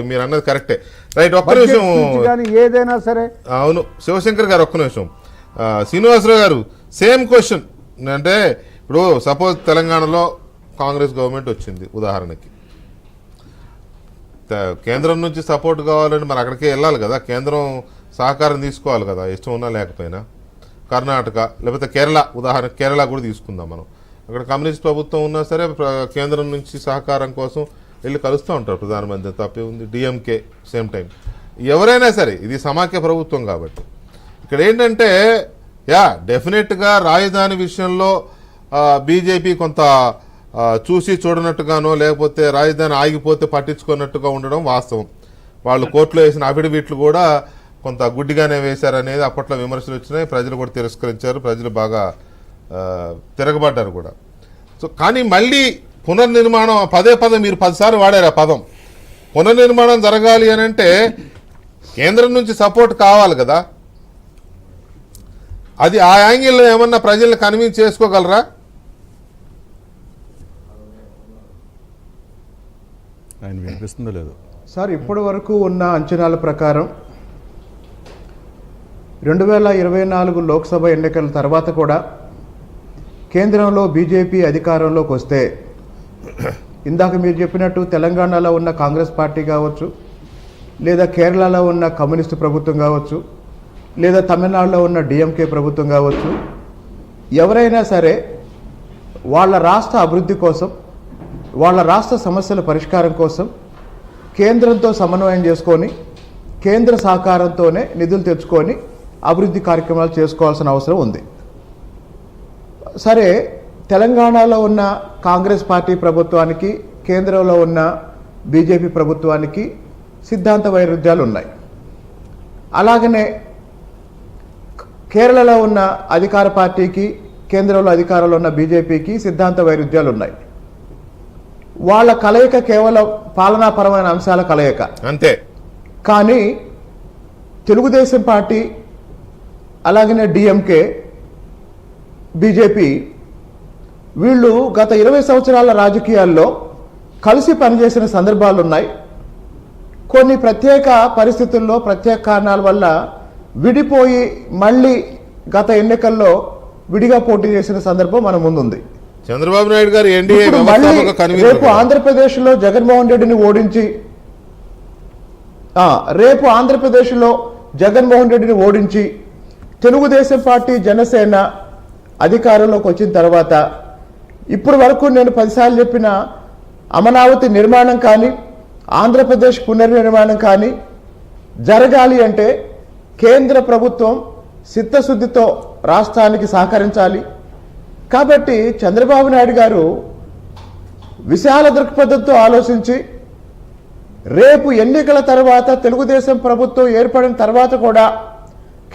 మీరు అన్నది కరెక్టే. రైట్, ఒక్క నిమిషం. ఏదైనా సరే అవును, శివశంకర్ గారు ఒక్క నిమిషం. శ్రీనివాసరావు గారు సేమ్ క్వశ్చన్. అంటే ఇప్పుడు సపోజ్ తెలంగాణలో కాంగ్రెస్ గవర్నమెంట్ వచ్చింది ఉదాహరణకి, కేంద్రం నుంచి సపోర్ట్ కావాలంటే మరి అక్కడికే వెళ్ళాలి కదా, కేంద్రం సహకారం తీసుకోవాలి కదా, ఇష్టం ఉన్నా లేకపోయినా. కర్ణాటక లేకపోతే కేరళ, ఉదాహరణ కేరళ కూడా తీసుకుందాం మనం. అక్కడ కమ్యూనిస్ట్ ప్రభుత్వం ఉన్నా సరే కేంద్రం నుంచి సహకారం కోసం వెళ్ళి కలుస్తూ ఉంటారు ప్రధానమంత్రి, తప్పే ఉంది. డిఎంకే సేమ్ టైం, ఎవరైనా సరే ఇది సమాఖ్య ప్రభుత్వం కాబట్టి. ఇక్కడ ఏంటంటే డెఫినెట్గా రాజధాని విషయంలో బీజేపీ కొంత చూసి చూడనట్టుగానో లేకపోతే రాజధాని ఆగిపోతే పట్టించుకున్నట్టుగా ఉండడం వాస్తవం. వాళ్ళు కోర్టులో వేసిన అఫిడవిట్లు కూడా కొంత గుడ్డిగానే వేశారనేది అప్పట్లో విమర్శలు వచ్చినాయి, ప్రజలు కూడా తిరస్కరించారు, ప్రజలు బాగా తిరగబడ్డారు కూడా. సో కానీ మళ్ళీ పునర్నిర్మాణం పదే మీరు 10 సార్లు వాడారు ఆ పదం. పునర్నిర్మాణం జరగాలి అని అంటే కేంద్రం నుంచి సపోర్ట్ కావాలి కదా, అది ఆ యాంగిల్లో ఏమన్నా ప్రజల్ని కన్విన్స్ చేసుకోగలరా? ఆయన వినిపిస్తుందో లేదో సార్. ఇప్పటి వరకు ఉన్న అంచనాల ప్రకారం 2024 లోక్సభ ఎన్నికల తర్వాత కూడా కేంద్రంలో బీజేపీ అధికారంలోకి వస్తే, ఇందాక మీరు చెప్పినట్టు తెలంగాణలో ఉన్న కాంగ్రెస్ పార్టీ కావచ్చు, లేదా కేరళలో ఉన్న కమ్యూనిస్టు ప్రభుత్వం కావచ్చు, లేదా తమిళనాడులో ఉన్న డిఎంకే ప్రభుత్వం కావచ్చు, ఎవరైనా సరే వాళ్ళ రాష్ట్ర అభివృద్ధి కోసం, వాళ్ళ రాష్ట్ర సమస్యల పరిష్కారం కోసం కేంద్రంతో సమన్వయం చేసుకొని కేంద్ర సహకారంతోనే నిధులు తెచ్చుకొని అభివృద్ధి కార్యక్రమాలు చేసుకోవాల్సిన అవసరం ఉంది. సరే, తెలంగాణలో ఉన్న కాంగ్రెస్ పార్టీ ప్రభుత్వానికి కేంద్రంలో ఉన్న బీజేపీ ప్రభుత్వానికి సిద్ధాంత వైరుధ్యాలు ఉన్నాయి. అలాగనే కేరళలో ఉన్న అధికార పార్టీకి కేంద్రంలో అధికారంలో ఉన్న బీజేపీకి సిద్ధాంత వైరుధ్యాలు ఉన్నాయి. వాళ్ళ కలయిక కేవలం పాలనాపరమైన అంశాల కలయిక అంతే. కానీ తెలుగుదేశం పార్టీ అలాగనే డిఎంకే బీజేపీ వీళ్ళు గత 20 సంవత్సరాల రాజకీయాల్లో కలిసి పనిచేసిన సందర్భాలు ఉన్నాయి. కొన్ని ప్రత్యేక పరిస్థితుల్లో ప్రత్యేక కారణాల వల్ల విడిపోయి మళ్ళీ గత ఎన్నికల్లో విడిగా పోటీ చేసిన సందర్భం మన ముందుంది. చంద్రబాబు నాయుడు గారు ఎన్డీఏ రేపు ఆంధ్రప్రదేశ్లో జగన్మోహన్ రెడ్డిని ఓడించి తెలుగుదేశం పార్టీ జనసేన అధికారంలోకి వచ్చిన తర్వాత ఇప్పుడు వరకు నేను 10 సార్లు చెప్పిన అమరావతి నిర్మాణం కానీ ఆంధ్రప్రదేశ్ పునర్నిర్మాణం కానీ జరగాలి అంటే కేంద్ర ప్రభుత్వం చిత్తశుద్ధితో రాష్ట్రానికి సహకరించాలి. కాబట్టి చంద్రబాబు నాయుడు గారు విశాల దృక్పథంతో ఆలోచించి రేపు ఎన్నికల తర్వాత తెలుగుదేశం ప్రభుత్వం ఏర్పడిన తర్వాత కూడా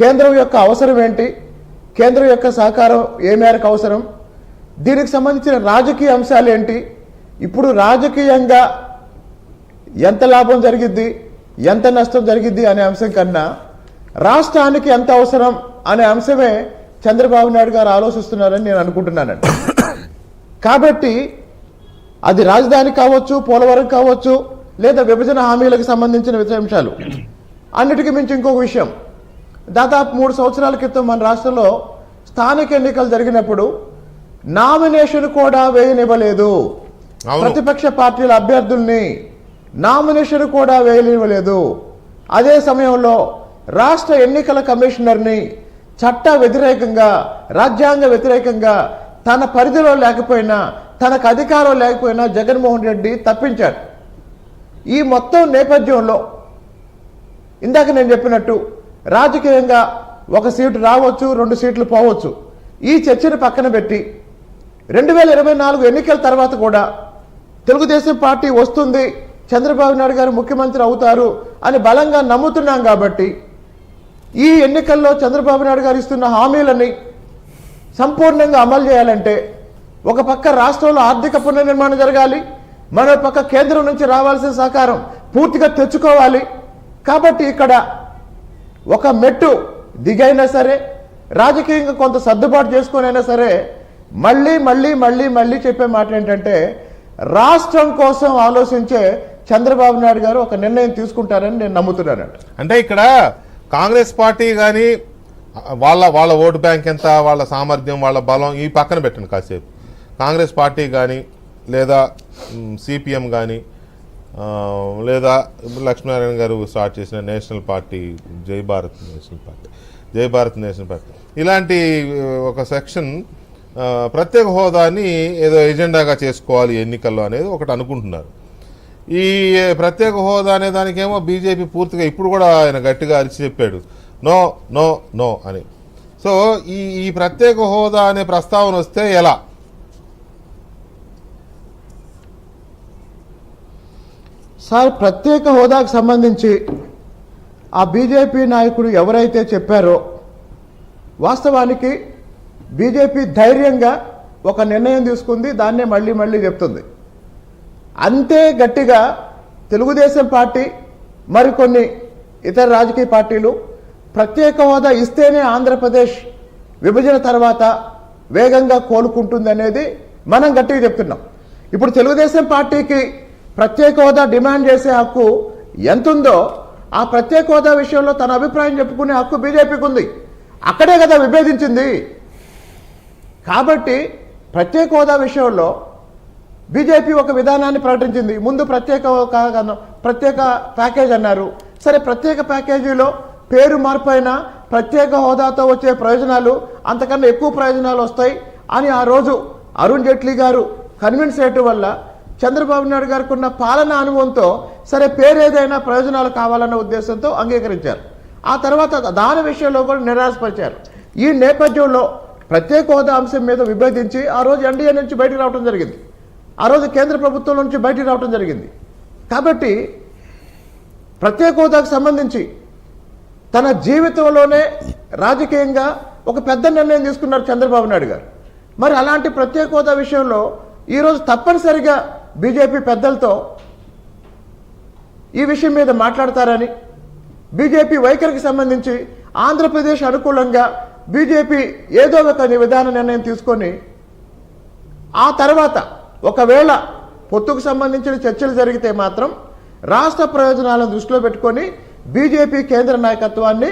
కేంద్రం యొక్క అవసరం ఏంటి, కేంద్రం యొక్క సహకారం ఏ మేరకు అవసరం, దీనికి సంబంధించిన రాజకీయ అంశాలు ఏంటి, ఇప్పుడు రాజకీయంగా ఎంత లాభం జరిగిద్ది ఎంత నష్టం జరిగిద్ది అనే అంశం కన్నా రాష్ట్రానికి ఎంత అవసరం అనే అంశమే చంద్రబాబు నాయుడు గారు ఆలోచిస్తున్నారని నేను అనుకుంటున్నానండి. కాబట్టి అది రాజధాని కావచ్చు, పోలవరం కావచ్చు, లేదా విభజన హామీలకు సంబంధించిన విషయాలు. అన్నిటికీ మించి ఇంకొక విషయం, దాదాపు 3 సంవత్సరాల క్రితం మన రాష్ట్రంలో స్థానిక ఎన్నికలు జరిగినప్పుడు నామినేషన్ కూడా వేయనివ్వలేదు. ప్రతిపక్ష పార్టీల అభ్యర్థుల్ని నామినేషన్ కూడా వేయనివ్వలేదు. అదే సమయంలో రాష్ట్ర ఎన్నికల కమిషనర్ని చట్ట వ్యతిరేకంగా, రాజ్యాంగ వ్యతిరేకంగా, తన పరిధిలో లేకపోయినా, తనకు అధికారం లేకపోయినా జగన్మోహన్ రెడ్డి తప్పించాడు. ఈ మొత్తం నేపథ్యంలో ఇందాక నేను చెప్పినట్టు రాజకీయంగా 1 సీటు రావచ్చు, 2 సీట్లు పోవచ్చు. ఈ చర్చను పక్కన పెట్టి 2024 ఎన్నికల తర్వాత కూడా తెలుగుదేశం పార్టీ వస్తుంది, చంద్రబాబు నాయుడు గారు ముఖ్యమంత్రి అవుతారు అని బలంగా నమ్ముతున్నాం. కాబట్టి ఈ ఎన్నికల్లో చంద్రబాబు నాయుడు గారు ఇస్తున్న హామీలని సంపూర్ణంగా అమలు చేయాలంటే ఒక పక్క రాష్ట్రంలో ఆర్థిక పునర్నిర్మాణం జరగాలి, మరో పక్క కేంద్రం నుంచి రావాల్సిన సహకారం పూర్తిగా తెచ్చుకోవాలి. కాబట్టి ఇక్కడ ఒక మెట్టు దిగైనా సరే, రాజకీయంగా కొంత సర్దుబాటు చేసుకునైనా సరే మళ్ళీ మళ్ళీ మళ్ళీ మళ్ళీ చెప్పే మాట ఏంటంటే రాష్ట్రం కోసం ఆలోచించే చంద్రబాబు నాయుడు గారు ఒక నిర్ణయం తీసుకుంటారని నేను నమ్ముతున్నానండి. అంటే ఇక్కడ కాంగ్రెస్ పార్టీ కానీ వాళ్ళ ఓటు బ్యాంక్ ఎంత, వాళ్ళ సామర్థ్యం, వాళ్ళ బలం ఈ పక్కన పెట్టండి కాసేపు. కాంగ్రెస్ పార్టీ కానీ లేదా సిపిఎం కానీ లేదా లక్ష్మీనారాయణ గారు స్టార్ట్ చేసిన నేషనల్ పార్టీ జై భారత్ నేషనల్ పార్టీ ఇలాంటి ఒక సెక్షన్ ప్రత్యేక హోదాని ఏదో ఎజెండాగా చేసుకోవాలి ఎన్నికల్లో అనేది ఒకటి అనుకుంటున్నారు. ఈ ప్రత్యేక హోదా అనే దానికేమో బీజేపీ పూర్తిగా ఇప్పుడు కూడా ఆయన గట్టిగా అరిచి చెప్పాడు నో నో నో అని. సో ఈ ప్రత్యేక హోదా అనే ప్రస్తావన వస్తే ఎలా? సార్, ప్రత్యేక హోదాకు సంబంధించి ఆ బీజేపీ నాయకుడు ఎవరైతే చెప్పారో వాస్తవానికి బీజేపీ ధైర్యంగా ఒక నిర్ణయం తీసుకుంది, దాన్నే మళ్ళీ మళ్ళీ చెప్తుంది. అంతే గట్టిగా తెలుగుదేశం పార్టీ మరికొన్ని ఇతర రాజకీయ పార్టీలు ప్రత్యేక హోదా ఇస్తేనే ఆంధ్రప్రదేశ్ విభజన తర్వాత వేగంగా కోలుకుంటుంది అనేది మనం గట్టిగా చెప్తున్నాం. ఇప్పుడు తెలుగుదేశం పార్టీకి ప్రత్యేక హోదా డిమాండ్ చేసే హక్కు ఎంతుందో ఆ ప్రత్యేక హోదా విషయంలో తన అభిప్రాయం చెప్పుకునే హక్కు బీజేపీకి ఉంది. అక్కడే కదా విభేదించింది. కాబట్టి ప్రత్యేక హోదా విషయంలో బీజేపీ ఒక విధానాన్ని ప్రకటించింది. ముందు ప్రత్యేక ప్యాకేజ్ అన్నారు. సరే, ప్రత్యేక ప్యాకేజీలో పేరు మార్పు అయినా ప్రత్యేక హోదాతో వచ్చే ప్రయోజనాలు అంతకన్నా ఎక్కువ ప్రయోజనాలు వస్తాయి అని ఆ రోజు అరుణ్ జైట్లీ గారు కన్విన్స్ చేయటం వల్ల చంద్రబాబు నాయుడు గారికి ఉన్న పాలన అనుభవంతో సరే పేరు ఏదైనా ప్రయోజనాలు కావాలన్న ఉద్దేశంతో అంగీకరించారు. ఆ తర్వాత దాని విషయంలో కూడా నిరాశపరిచారు. ఈ నేపథ్యంలో ప్రత్యేక హోదా అంశం మీద విభేదించి ఆ రోజు ఎన్డీఏ నుంచి బయటకు రావడం జరిగింది. ఆ రోజు కేంద్ర ప్రభుత్వం నుంచి బయటకు రావడం జరిగింది. కాబట్టి ప్రత్యేక హోదాకు సంబంధించి తన జీవితంలోనే రాజకీయంగా ఒక పెద్ద నిర్ణయం తీసుకున్నారు చంద్రబాబు నాయుడు గారు. మరి అలాంటి ప్రత్యేక హోదా విషయంలో ఈరోజు తప్పనిసరిగా బీజేపీ పెద్దలతో ఈ విషయం మీద మాట్లాడతారని, బీజేపీ వైఖరికి సంబంధించి ఆంధ్రప్రదేశ్ అనుకూలంగా బీజేపీ ఏదో ఒక విధాన నిర్ణయం తీసుకొని ఆ తర్వాత ఒకవేళ పొత్తుకు సంబంధించిన చర్చలు జరిగితే మాత్రం రాష్ట్ర ప్రయోజనాలను దృష్టిలో పెట్టుకొని బీజేపీ కేంద్ర నాయకత్వాన్ని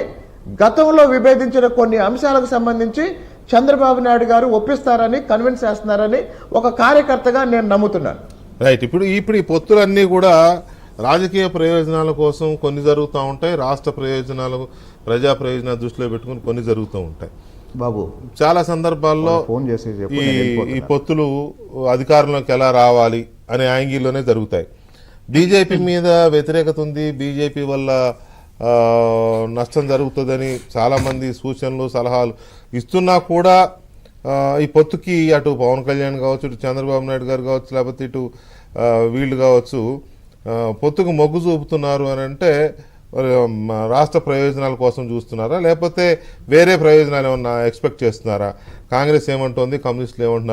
గతంలో విభేదించిన కొన్ని అంశాలకు సంబంధించి చంద్రబాబు నాయుడు గారు ఒప్పిస్తారని కన్విన్స్ చేస్తున్నారని ఒక కార్యకర్తగా నేను నమ్ముతున్నాను. రైట్. ఇప్పుడు ఈ పొత్తులన్నీ కూడా రాజకీయ ప్రయోజనాల కోసం కొన్ని జరుగుతూ ఉంటాయి, రాష్ట్ర ప్రయోజనాలు ప్రజా ప్రయోజనాలు దృష్టిలో పెట్టుకుని కొన్ని జరుగుతూ ఉంటాయి. బాబు చాలా సందర్భాల్లో ఫోన్ చేసి ఈ పొత్తులు అధికారంలోకి ఎలా రావాలి అనే యాంగిల్లోనే జరుగుతాయి. బీజేపీ మీద వ్యతిరేకత ఉంది, బీజేపీ వల్ల నష్టం జరుగుతుందని చాలామంది సూచనలు సలహాలు ఇస్తున్నా కూడా ఈ పొత్తుకి అటు పవన్ కళ్యాణ్ కావచ్చు, ఇటు చంద్రబాబు నాయుడు గారు కావచ్చు, లేకపోతే ఇటు వీళ్ళు కావచ్చు పొత్తుకు మొగ్గు చూపుతున్నారు అని అంటే రాష్ట్ర ప్రయోజనాల కోసం చూస్తున్నారా, లేకపోతే వేరే ప్రయోజనాలు ఏమన్నా ఎక్స్పెక్ట్ చేస్తున్నారా? కాంగ్రెస్ ఏమంటోంది, కమ్యూనిస్టులు ఏమంటున్నారు?